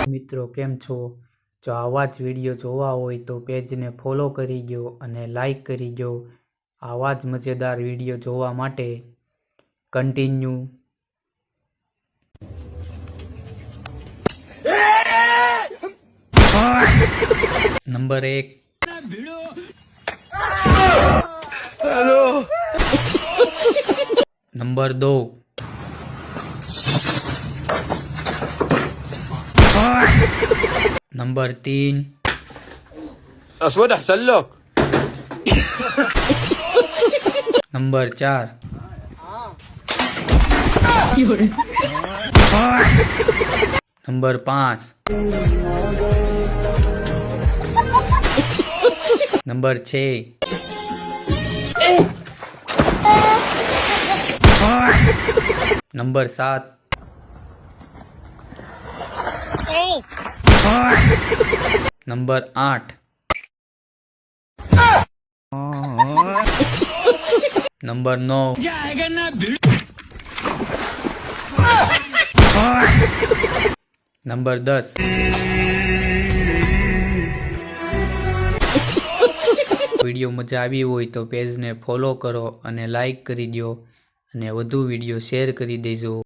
મિત્રો કેમ છો? જો આવા જ વિડીયો જોવા હોય તો પેજને ફોલો કરી દો અને લાઈક કરી દો। આવા જ મજેદાર વિડીયો જોવા માટે continue. Number 1, number 2, number 3, اسود احسن لك number 4, number 5, number 6, number 7, number 8, number 9, number 10। Video મજા આવી હોય તો પેજને ફોલો કરો અને લાઈક કરી દો અને વધુ વિડીયો શેર કરી દેજો।